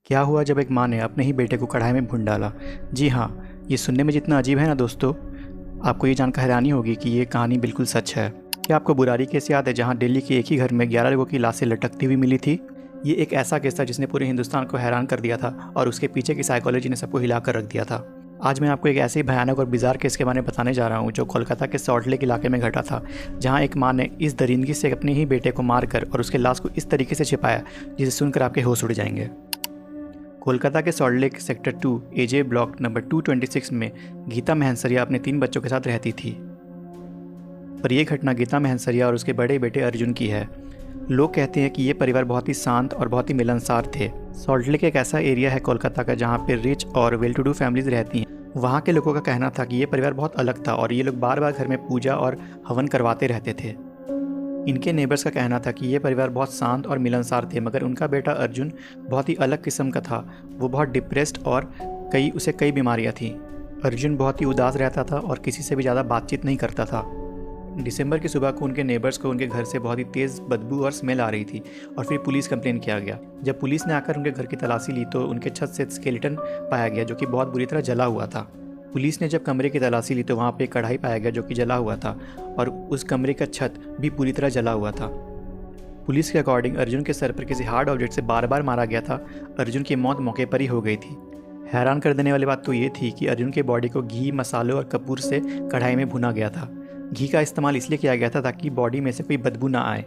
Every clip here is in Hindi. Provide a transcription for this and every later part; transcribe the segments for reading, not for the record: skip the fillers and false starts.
क्या हुआ जब एक माँ ने अपने ही बेटे को कढ़ाई में भून डाला। जी हाँ, ये सुनने में जितना अजीब है ना दोस्तों, आपको ये जानकर हैरानी होगी कि ये कहानी बिल्कुल सच है। क्या आपको बुरारी केस याद है जहाँ दिल्ली के एक ही घर में 11 लोगों की लाशें लटकती हुई मिली थी। ये एक ऐसा केस था जिसने पूरे हिंदुस्तान को हैरान कर दिया था और उसके पीछे की साइकोलॉजी ने सबको हिला कर रख दिया था। आज मैं आपको एक ऐसे ही भयानक और बिजार केस के बारे में बताने जा रहा हूँ जो कोलकाता के सॉल्ट लेक इलाके में घटा था, जहाँ एक माँ ने इस दरिंदगी से अपने ही बेटे को मारकर और उसके लाश को इस तरीके से छिपाया जिसे सुनकर आपके होश उड़ जाएंगे। कोलकाता के सॉल्ट लेक सेक्टर 2 एजे ब्लॉक नंबर 226 में गीता महनसरिया अपने 3 बच्चों के साथ रहती थी। पर यह घटना गीता महनसरिया और उसके बड़े बेटे अर्जुन की है। लोग कहते हैं कि ये परिवार बहुत ही शांत और बहुत ही मिलनसार थे। सॉल्ट लेक एक ऐसा एरिया है कोलकाता का जहाँ पे रिच और वेल टू डू फैमिलीज रहती हैं। वहाँ के लोगों का कहना था कि ये परिवार बहुत अलग था और ये लोग बार बार घर में पूजा और हवन करवाते रहते थे। इनके नेबर्स का कहना था कि ये परिवार बहुत शांत और मिलनसार थे, मगर उनका बेटा अर्जुन बहुत ही अलग किस्म का था। वो बहुत डिप्रेस्ड और उसे कई बीमारियां थीं। अर्जुन बहुत ही उदास रहता था और किसी से भी ज़्यादा बातचीत नहीं करता था। दिसंबर की सुबह को उनके नेबर्स को उनके घर से बहुत ही तेज़ बदबू और स्मेल आ रही थी और फिर पुलिस कंप्लेन किया गया। जब पुलिस ने आकर उनके घर की तलाशी ली तो उनके छत से स्केलेटन पाया गया जो कि बहुत बुरी तरह जला हुआ था। पुलिस ने जब कमरे की तलाशी ली तो वहाँ पे एक कढ़ाई पाया गया जो कि जला हुआ था और उस कमरे का छत भी पूरी तरह जला हुआ था। पुलिस के अकॉर्डिंग अर्जुन के सर पर किसी हार्ड ऑब्जेक्ट से बार बार मारा गया था। अर्जुन की मौत मौके पर ही हो गई थी। हैरान कर देने वाली बात तो ये थी कि अर्जुन के बॉडी को घी, मसालों और कपूर से कढ़ाई में भुना गया था। घी का इस्तेमाल इसलिए किया गया था ताकि बॉडी में से कोई बदबू ना आए।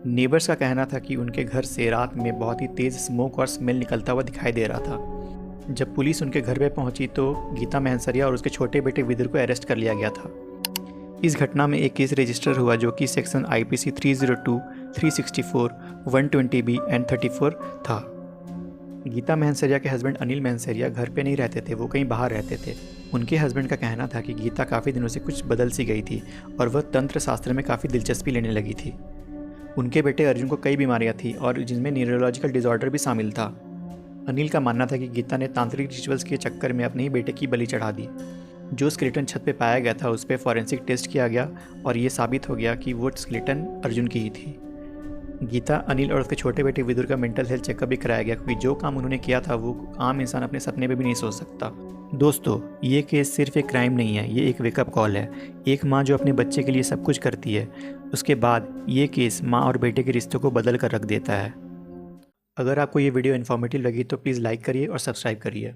नेबर्स का कहना था कि उनके घर से रात में बहुत ही तेज़ स्मोक और स्मेल निकलता हुआ दिखाई दे रहा था। जब पुलिस उनके घर पे पहुंची तो गीता महनसरिया और उसके छोटे बेटे विदुर को अरेस्ट कर लिया गया था। इस घटना में एक केस रजिस्टर हुआ जो कि सेक्शन IPC 302, 364, 120B एंड 34 था। गीता महनसरिया के हस्बैंड अनिल महनसरिया घर पे नहीं रहते थे, वो कहीं बाहर रहते थे। उनके हस्बैंड का कहना था कि गीता काफ़ी दिनों से कुछ बदल सी गई थी और वह तंत्र शास्त्र में काफ़ी दिलचस्पी लेने लगी थी। उनके बेटे अर्जुन को कई बीमारियां थी और जिनमें न्यूरोलॉजिकल डिसऑर्डर भी शामिल था। अनिल का मानना था कि गीता ने तांत्रिक रिचुअल्स के चक्कर में अपने ही बेटे की बलि चढ़ा दी। जो स्केलेटन छत पे पाया गया था उस पर फॉरेंसिक टेस्ट किया गया और ये साबित हो गया कि वो स्केलेटन अर्जुन की ही थी। गीता, अनिल और उसके छोटे बेटे विदुर का मेंटल हेल्थ चेकअप भी कराया गया क्योंकि जो काम उन्होंने किया था वो आम इंसान अपने सपने में भी नहीं सोच सकता। दोस्तों, ये केस सिर्फ एक क्राइम नहीं है, ये एक वेकअप कॉल है। एक माँ जो अपने बच्चे के लिए सब कुछ करती है, उसके बाद ये केस माँ और बेटे के रिश्तों को बदल कर रख देता है। अगर आपको ये वीडियो इन्फॉर्मेटिव लगी तो प्लीज़ लाइक करिए और सब्सक्राइब करिए।